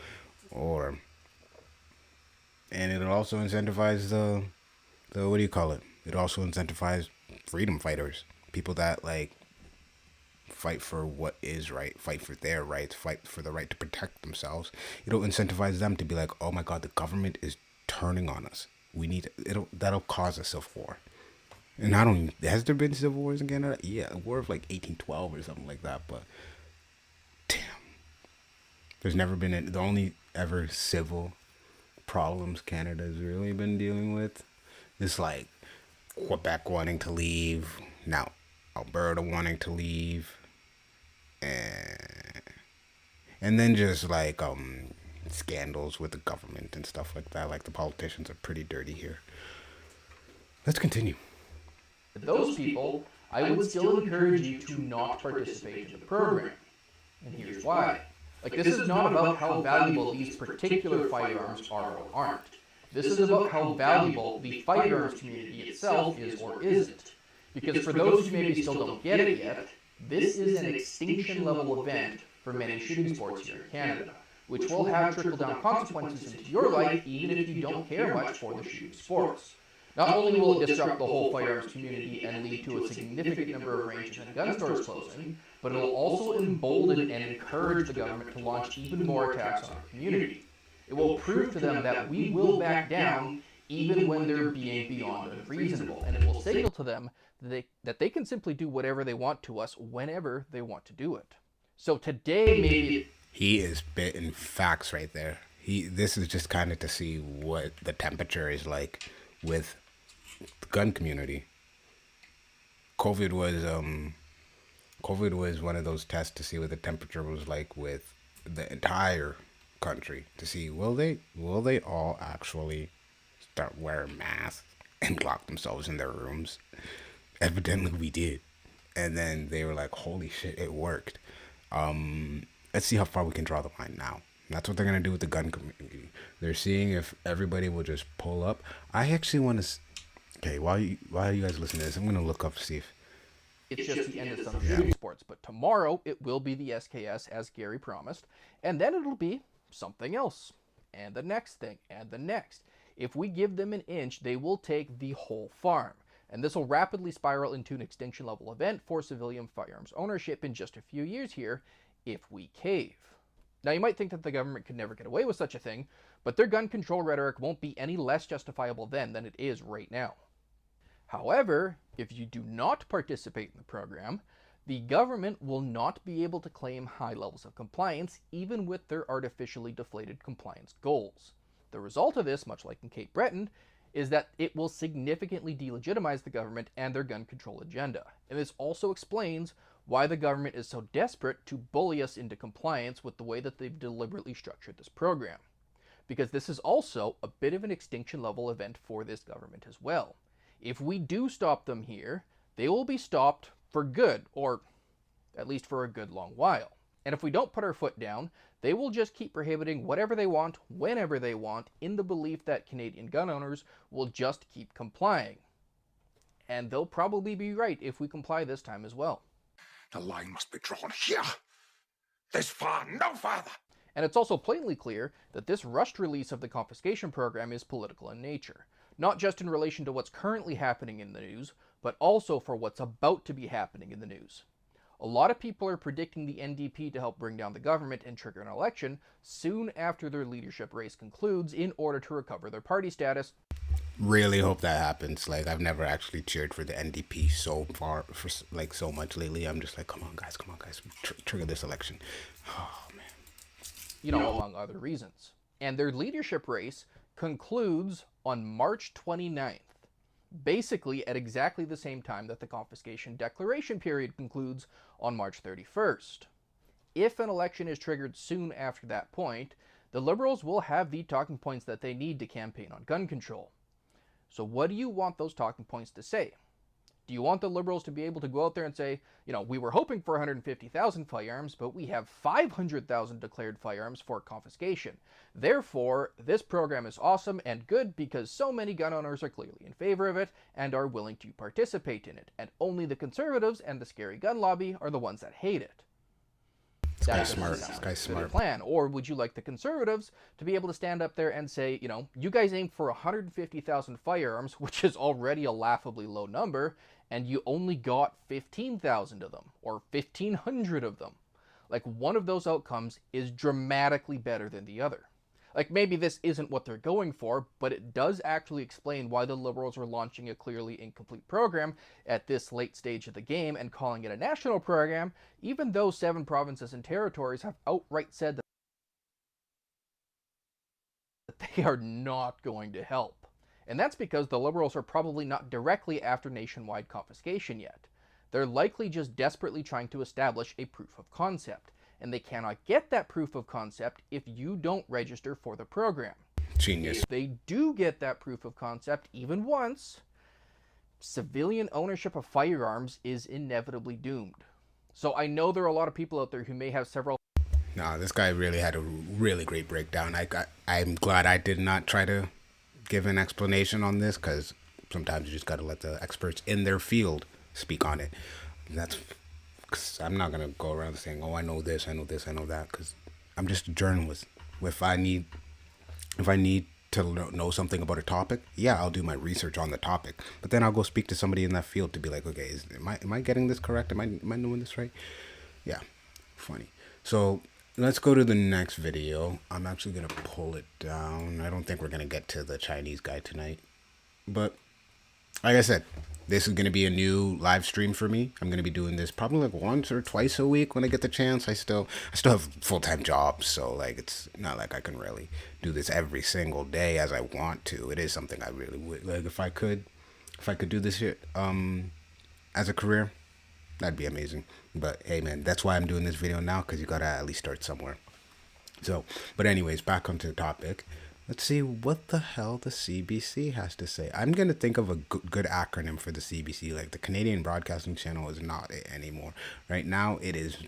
And it'll also incentivize the what do you call it? It also incentivizes freedom fighters, people that like fight for what is right, fight for their rights, fight for the right to protect themselves. It'll incentivize them to be like, oh my God, the government is turning on us. That'll cause a civil war. And I don't, has there been civil wars in Canada? Yeah, a war of like 1812 or something like that. But damn, there's never been the only ever civil problems Canada's really been dealing with is like Quebec wanting to leave, now Alberta wanting to leave, and then just like scandals with the government and stuff like that. Like the politicians are pretty dirty here. Let's continue. Those people, I would still encourage you to not participate in the program. And here's why. Like, this is not about how valuable these particular firearms are or aren't. This is about how valuable the firearms community itself is or isn't. Because for those who maybe still don't get it yet, this is an extinction level event for many shooting sports here in Canada, which will have trickle-down consequences into your life even if you don't care much for the shooting sports. Not only will it disrupt the whole firearms community and lead to a significant number of ranges and gun stores closing, but it will also embolden and encourage the government to launch even more attacks on our community. It will prove to them that we will back down even when they're being beyond unreasonable, and it will signal to them that they can simply do whatever they want to us whenever they want to do it. So today, maybe... He is spitting facts right there. This is just kind of to see what the temperature is like with the gun community. COVID was one of those tests to see what the temperature was like with the entire country, to see will they all actually start wearing masks and lock themselves in their rooms. Evidently we did, and then they were like, holy shit, it worked. Let's see how far we can draw the line now. And that's what they're gonna do with the gun community. They're seeing if everybody will just pull up. I actually want to okay, while you guys listen to this, I'm gonna look up to see if it's just the end of some shooting sports. But tomorrow it will be the SKS, as Gary promised, and then it'll be something else, and the next thing, and the next. If we give them an inch, they will take the whole farm, and this will rapidly spiral into an extinction level event for civilian firearms ownership in just a few years here if we cave. Now, you might think that the government could never get away with such a thing, but their gun control rhetoric won't be any less justifiable then than it is right now. However, if you do not participate in the program, the government will not be able to claim high levels of compliance even with their artificially deflated compliance goals. The result of this, much like in Cape Breton, is that it will significantly delegitimize the government and their gun control agenda. And this also explains why the government is so desperate to bully us into compliance with the way that they've deliberately structured this program. Because this is also a bit of an extinction level event for this government as well. If we do stop them here, they will be stopped for good, or at least for a good long while. And if we don't put our foot down, they will just keep prohibiting whatever they want, whenever they want, in the belief that Canadian gun owners will just keep complying. And they'll probably be right if we comply this time as well. The line must be drawn here. This far, no farther. And it's also plainly clear that this rushed release of the confiscation program is political in nature, not just in relation to what's currently happening in the news, but also for what's about to be happening in the news. A lot of people are predicting the NDP to help bring down the government and trigger an election soon after their leadership race concludes in order to recover their party status. Really hope that happens. Like, I've never actually cheered for the NDP so far, for like so much lately. I'm just like, come on guys, trigger this election. Oh man. You know, among other reasons. And their leadership race concludes on March 29th. Basically at exactly the same time that the confiscation declaration period concludes on March 31st. If an election is triggered soon after that point, the Liberals will have the talking points that they need to campaign on gun control. So what do you want those talking points to say? Do you want the Liberals to be able to go out there and say, we were hoping for 150,000 firearms, but we have 500,000 declared firearms for confiscation. Therefore, this program is awesome and good because so many gun owners are clearly in favor of it and are willing to participate in it, and only the conservatives and the scary gun lobby are the ones that hate it. This guy's smart. This guy's smart. Plan. Or would you like the conservatives to be able to stand up there and say, you guys aim for 150,000 firearms, which is already a laughably low number, and you only got 15,000 of them, or 1,500 of them. Like, one of those outcomes is dramatically better than the other. Like, maybe this isn't what they're going for, but it does actually explain why the Liberals are launching a clearly incomplete program at this late stage of the game and calling it a national program, even though 7 provinces and territories have outright said that they are not going to help. And that's because the Liberals are probably not directly after nationwide confiscation yet. They're likely just desperately trying to establish a proof of concept, and they cannot get that proof of concept if you don't register for the program. Genius. If they do get that proof of concept even once, civilian ownership of firearms is inevitably doomed. So I know there are a lot of people out there who may have several... Nah, this guy really had a really great breakdown. I'm glad I did not try to give an explanation on this, because sometimes you just got to let the experts in their field speak on it. And that's... Cause I'm not gonna go around saying, "Oh, I know this, I know this, I know that," because I'm just a journalist. If I need to know something about a topic, yeah, I'll do my research on the topic. But then I'll go speak to somebody in that field to be like, "Okay, am I getting this correct? Am I doing this right?" Yeah, funny. So let's go to the next video. I'm actually gonna pull it down. I don't think we're gonna get to the Chinese guy tonight, but like I said, this is going to be a new live stream for me. I'm going to be doing this probably like once or twice a week when I get the chance. I still have full-time jobs, so like it's not like I can really do this every single day as I want to. It is something I really would like. If I could do this shit as a career, that'd be amazing. But hey man, that's why I'm doing this video now, because you got to at least start somewhere. So, but anyways, back onto the topic. Let's see what the hell the CBC has to say. I'm going to think of a good acronym for the CBC. Like, the Canadian Broadcasting Channel is not it anymore. Right now, it is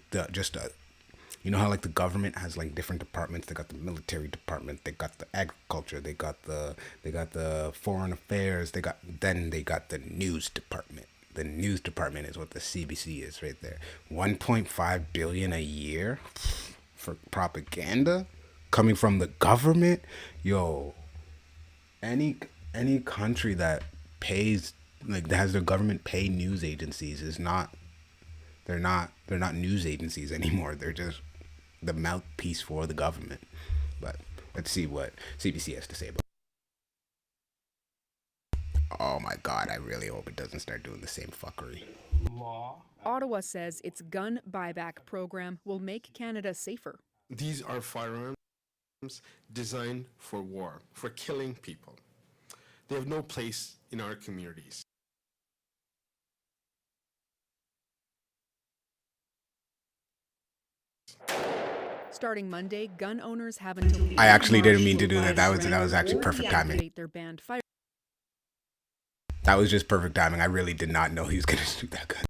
you know how like the government has like different departments. They got the military department. They got the agriculture. They got the foreign affairs. They got the news department. The news department is what the CBC is right there. 1.5 billion a year for propaganda coming from the government. Yo, any country that pays, like, that has their government pay news agencies is not, they're not news agencies anymore. They're just the mouthpiece for the government. But let's see what CBC has to say about it. Oh my god, I really hope it doesn't start doing the same fuckery. Ottawa says its gun buyback program will make Canada safer. These are firearms designed for war, for killing people. They have no place in our communities. Starting Monday, gun owners have until... I actually didn't mean to do that. That was actually perfect timing. Their banned That was just perfect timing. I really did not know he was going to shoot that gun.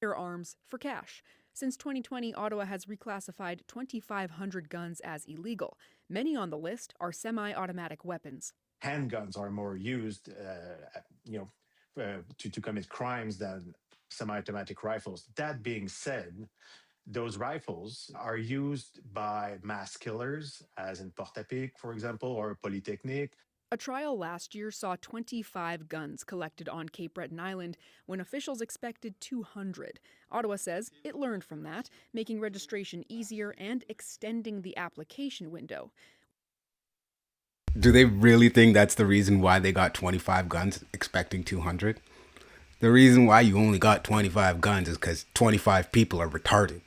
Firearms for cash. Since 2020, Ottawa has reclassified 2,500 guns as illegal. Many on the list are semi-automatic weapons. Handguns are more used, to commit crimes than semi-automatic rifles. That being said, those rifles are used by mass killers, as in Porte-à-Pique, for example, or Polytechnique. A trial last year saw 25 guns collected on Cape Breton Island when officials expected 200. Ottawa says it learned from that, making registration easier and extending the application window. Do they really think that's the reason why they got 25 guns expecting 200? The reason why you only got 25 guns is because 25 people are retarded.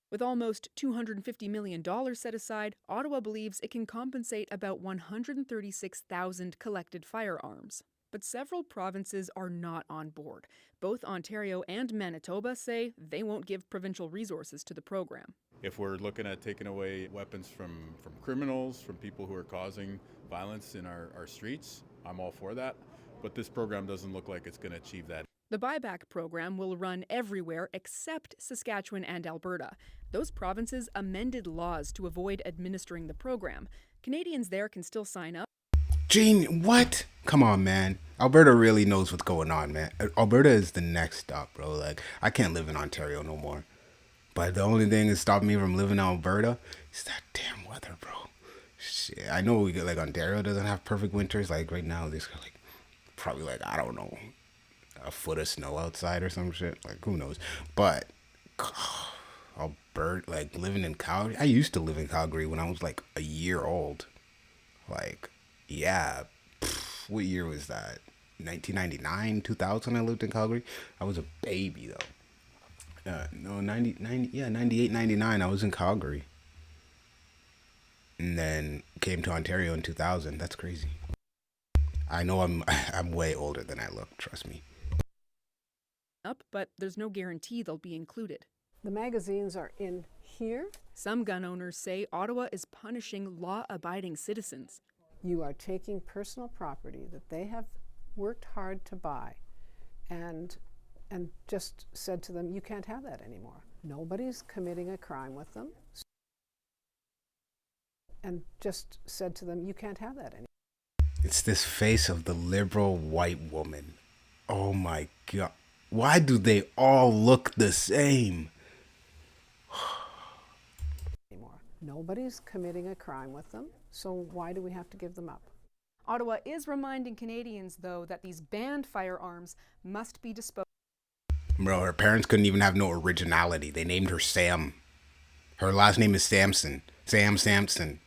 With almost $250 million set aside, Ottawa believes it can compensate about 136,000 collected firearms. But several provinces are not on board. Both Ontario and Manitoba say they won't give provincial resources to the program. If we're looking at taking away weapons from criminals, from people who are causing violence in our streets, I'm all for that. But this program doesn't look like it's going to achieve that. The buyback program will run everywhere except Saskatchewan and Alberta. Those provinces amended laws to avoid administering the program. Canadians there can still sign up. Gene, what? Come on, man. Alberta really knows what's going on, man. Alberta is the next stop, bro. Like, I can't live in Ontario no more. But the only thing that's stopping me from living in Alberta is that damn weather, bro. Shit, I know we get like Ontario doesn't have perfect winters. Like right now, there's like probably like I don't know a foot of snow outside or some shit. Like who knows? But Alberta, like living in Calgary. I used to live in Calgary when I was like a year old. Like yeah, what year was that? 1999, 2000. I lived in Calgary. I was a baby though. No, 90, yeah, 98, 99. I was in Calgary. And then came to Ontario in 2000. That's crazy. I know I'm way older than I look, trust me. But there's no guarantee they'll be included. The magazines are in here. Some gun owners say Ottawa is punishing law-abiding citizens. You are taking personal property that they have worked hard to buy and just said to them, you can't have that anymore. Nobody's committing a crime with them. And just said to them, you can't have that anymore. It's this face of the liberal white woman. Oh my God. Why do they all look the same? Nobody's committing a crime with them, so why do we have to give them up? Ottawa is reminding Canadians, though, that these banned firearms must be disposed. Bro, her parents couldn't even have no originality. They named her Sam. Her last name is Samson. Sam Sampson.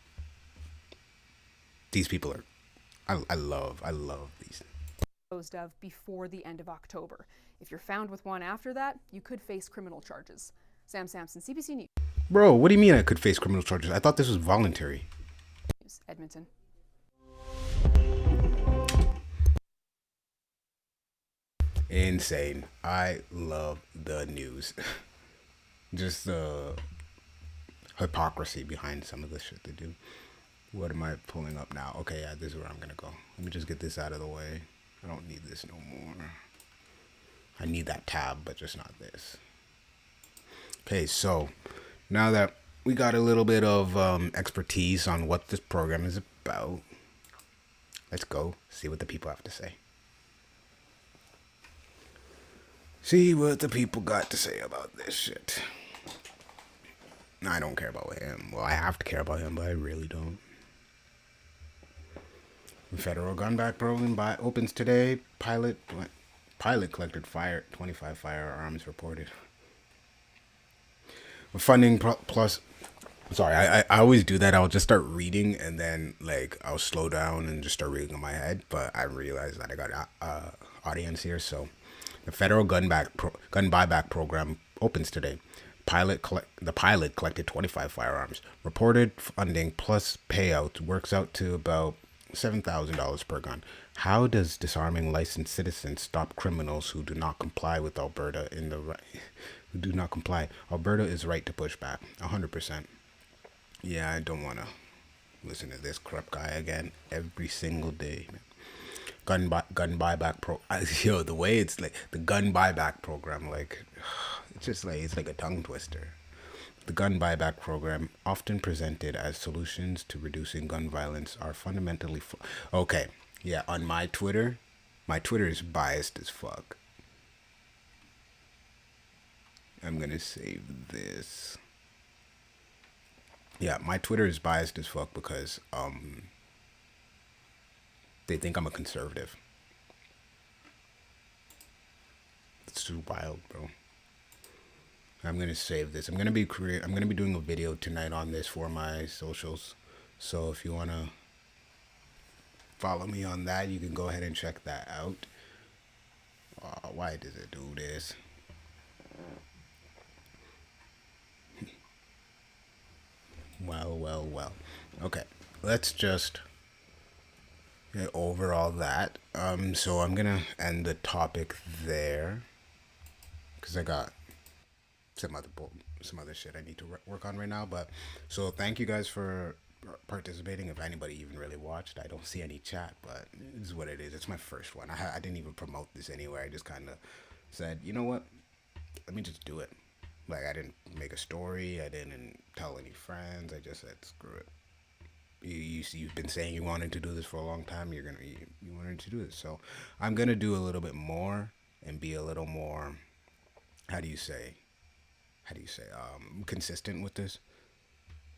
These people are, I love these. Disposed of before the end of October. If you're found with one after that, you could face criminal charges. Sam Sampson, CBC News. Bro, what do you mean I could face criminal charges? I thought this was voluntary. Edmonton. Insane. I love the news. Just the hypocrisy behind some of the shit they do. What am I pulling up now? Okay, yeah, this is where I'm gonna go. Let me just get this out of the way. I don't need this no more. I need that tab, but just not this. Okay, so now that we got a little bit of expertise on what this program is about, let's go see what the people have to say. See what the people got to say about this shit. I don't care about him. Well, I have to care about him, but I really don't. The federal gun back program opens today. Pilot collected 25 firearms reported. Funding plus. Sorry, I always do that. I'll just start reading and then like I'll slow down and just start reading in my head. But I realized that I got audience here, so the federal gun buyback program opens today. The pilot collected 25 firearms. Reported funding plus payouts works out to about $7,000 per gun. How does disarming licensed citizens stop criminals who do not comply with Alberta who do not comply? Alberta is right to push back. 100%. Yeah, I don't want to listen to this crap guy again every single day. Gun buyback yo, the way it's like the gun buyback program, like it's just like it's like a tongue twister. The gun buyback program, often presented as solutions to reducing gun violence, are fundamentally okay. Yeah, on my Twitter is biased as fuck. I'm gonna save this. Yeah, my Twitter is biased as fuck because they think I'm a conservative. It's too wild, bro. I'm gonna save this. I'm gonna be doing a video tonight on this for my socials. So if you wanna follow me on that, you can go ahead and check that out. Why does it do this? Well. Okay, let's just get over all that. So I'm gonna end the topic there because I got some other shit I need to work on right now. But so thank you guys for participating. If anybody even really watched, I don't see any chat, but it is what it is. It's my first one. I didn't even promote this anywhere. I just kind of said, you know what? Let me just do it. Like, I didn't make a story. I didn't tell any friends. I just said, screw it. You've been saying you wanted to do this for a long time. You wanted to do this. So I'm going to do a little bit more and be a little more, how do you say, consistent with this.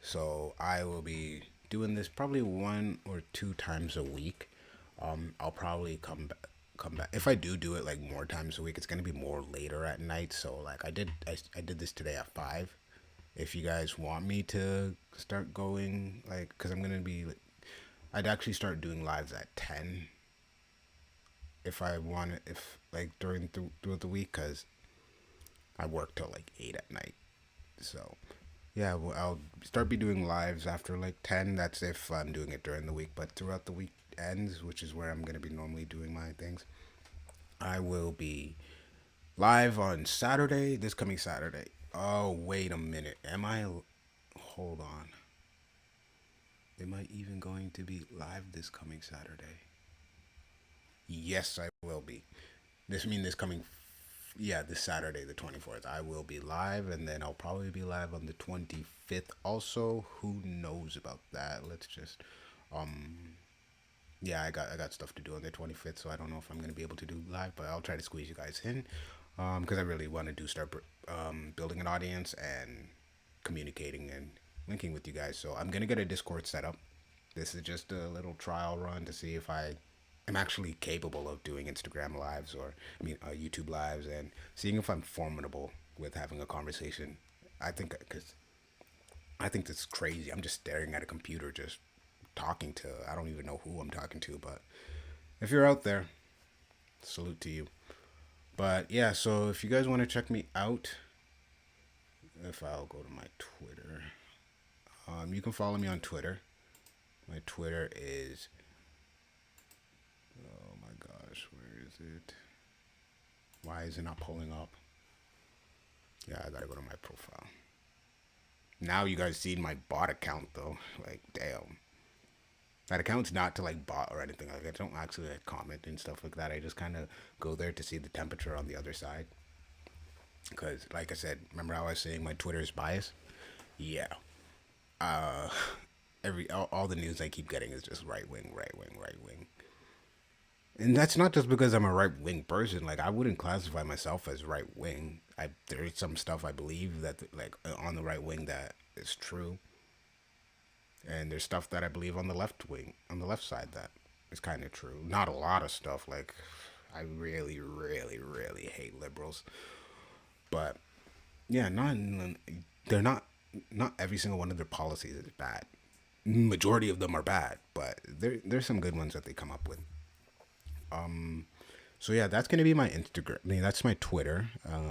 So I will be doing this probably 1 or 2 times a week. I'll probably come back if I do it like more times a week. It's gonna be more later at night. So like I did this today at 5. If you guys want me to start going, like, because I'm gonna be, I'd actually start doing lives at 10 if I want it, if like throughout the week, because I work till like 8 at night. So yeah, well, I'll start be doing lives after like 10. That's if I'm doing it during the week. But throughout the weekends, which is where I'm going to be normally doing my things, I will be live on Saturday, this coming Saturday. Oh, wait a minute. Hold on. Am I even going to be live this coming Saturday? Yes, I will be. This coming, yeah, this Saturday, the 24th. I will be live, and then I'll probably be live on the 25th also. Who knows about that? Let's just, yeah, I got stuff to do on the 25th, so I don't know if I'm going to be able to do live, but I'll try to squeeze you guys in, because I really want to start building an audience and communicating and linking with you guys. So I'm going to get a Discord set up. This is just a little trial run to see if I am actually capable of doing Instagram lives, or YouTube lives, and seeing if I'm formidable with having a conversation. I think that's crazy. I'm just staring at a computer, just talking to, I don't even know who I'm talking to, but if you're out there, salute to you. But yeah, so if you guys want to check me out, if I'll go to my Twitter, you can follow me on Twitter. My Twitter is, oh my gosh, where is it? Why is it not pulling up? Yeah, I gotta go to my profile. Now you guys seen my bot account though. Like, damn. That account's not to like bot or anything. Like, I don't actually like comment and stuff like that. I just kind of go there to see the temperature on the other side. Because, like I said, remember how I was saying my Twitter is biased? Yeah. Uh, all the news I keep getting is just right wing, right wing, right wing. And that's not just because I'm a right wing person. Like, I wouldn't classify myself as right wing. There's some stuff I believe that like on the right wing that is true, and there's stuff that I believe on the left wing, on the left side, that is kind of true. Not a lot of stuff. Like, I really, really, really hate liberals, but yeah, they're not every single one of their policies is bad. Majority of them are bad, but there's some good ones that they come up with. So yeah, that's gonna be my Instagram. That's my Twitter,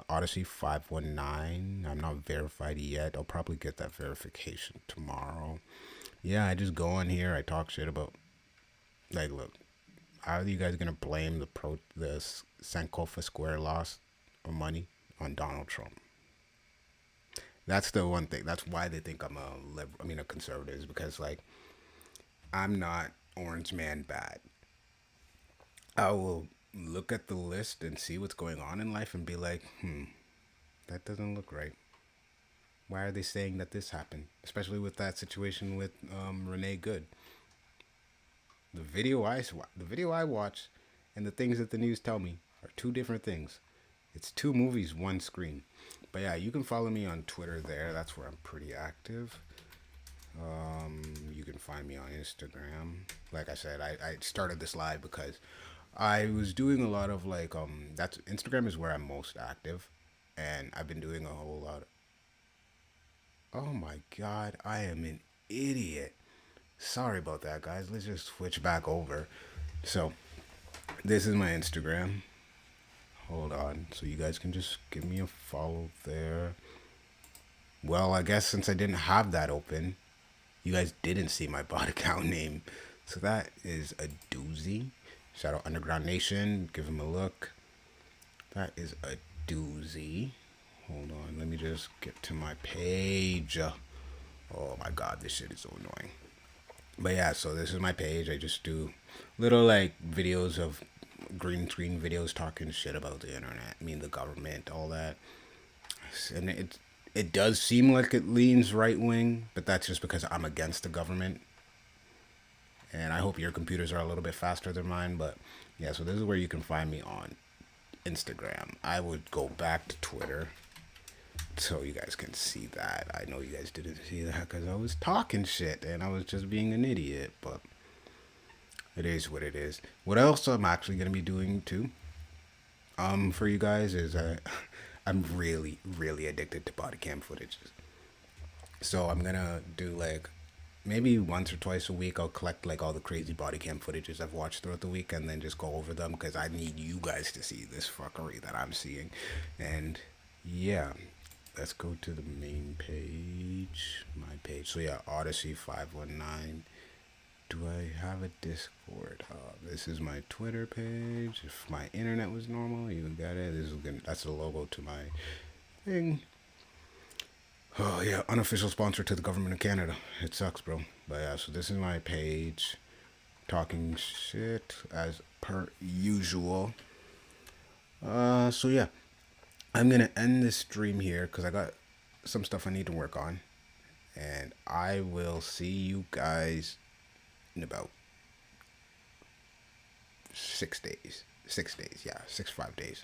Odyssey519. I'm not verified yet. I'll probably get that verification tomorrow. Yeah, I just go on here. I talk shit about, like, look, how are you guys gonna blame the Sankofa Square loss of money on Donald Trump? That's the one thing. That's why they think I'm a conservative, is because, like, I'm not orange man bad. I will look at the list and see what's going on in life and be like, that doesn't look right. Why are they saying that this happened? Especially with that situation with Renee Good. The video I watch and the things that the news tell me are two different things. It's two movies, one screen. But yeah, you can follow me on Twitter there. That's where I'm pretty active. You can find me on Instagram. Like I said, I started this live because I was doing a lot of like that's Instagram is where I'm most active, and I've been doing a whole lot of, oh my god, I am an idiot. Sorry about that, guys. Let's just switch back over. So this is my Instagram. Hold on, so you guys can just give me a follow there. Well, I guess since I didn't have that open, you guys didn't see my bot account name, so that is a doozy. Shout out Underground Nation, give him a look. That is a doozy. Hold on, let me just get to my page. Oh my god, this shit is so annoying. But yeah, so this is my page. I just do little like videos of green screen videos talking shit about the internet, I mean the government, all that. And it does seem like it leans right wing, but that's just because I'm against the government. And I hope your computers are a little bit faster than mine. But yeah, so this is where you can find me on Instagram. I would go back to Twitter so you guys can see that. I know you guys didn't see that because I was talking shit and I was just being an idiot, but it is what it is. What else I'm actually gonna be doing too, for you guys is I'm really, really addicted to body cam footage. So I'm gonna do like maybe once or twice a week. I'll collect like all the crazy body cam footages I've watched throughout the week, and then just go over them because I need you guys to see this fuckery that I'm seeing. And yeah, let's go to the main page, my page. So yeah, Odyssey 519. Do I have a Discord? This is my Twitter page. If my internet was normal, you got it. This is gonna, that's the logo to my thing. Oh yeah, unofficial sponsor to the government of Canada. It sucks, bro. But yeah, so this is my page, talking shit as per usual. So yeah, I'm gonna end this stream here because I got some stuff I need to work on, and I will see you guys in about 6 days. 6 days, yeah, 5 days.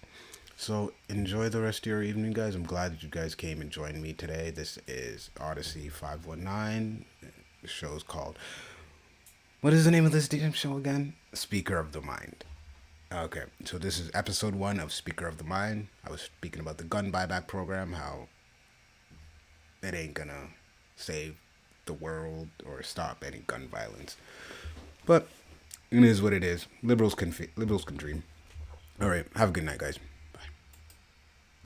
So enjoy the rest of your evening, guys. I'm glad that you guys came and joined me today. This is Odyssey 519. The show's called, what is the name of this damn show again? Speaker of the Mind. Okay, so this is episode 1 of Speaker of the Mind. I was speaking about the gun buyback program, how it ain't gonna save the world or stop any gun violence. But it is what it is. Liberals can dream. All right, have a good night, guys.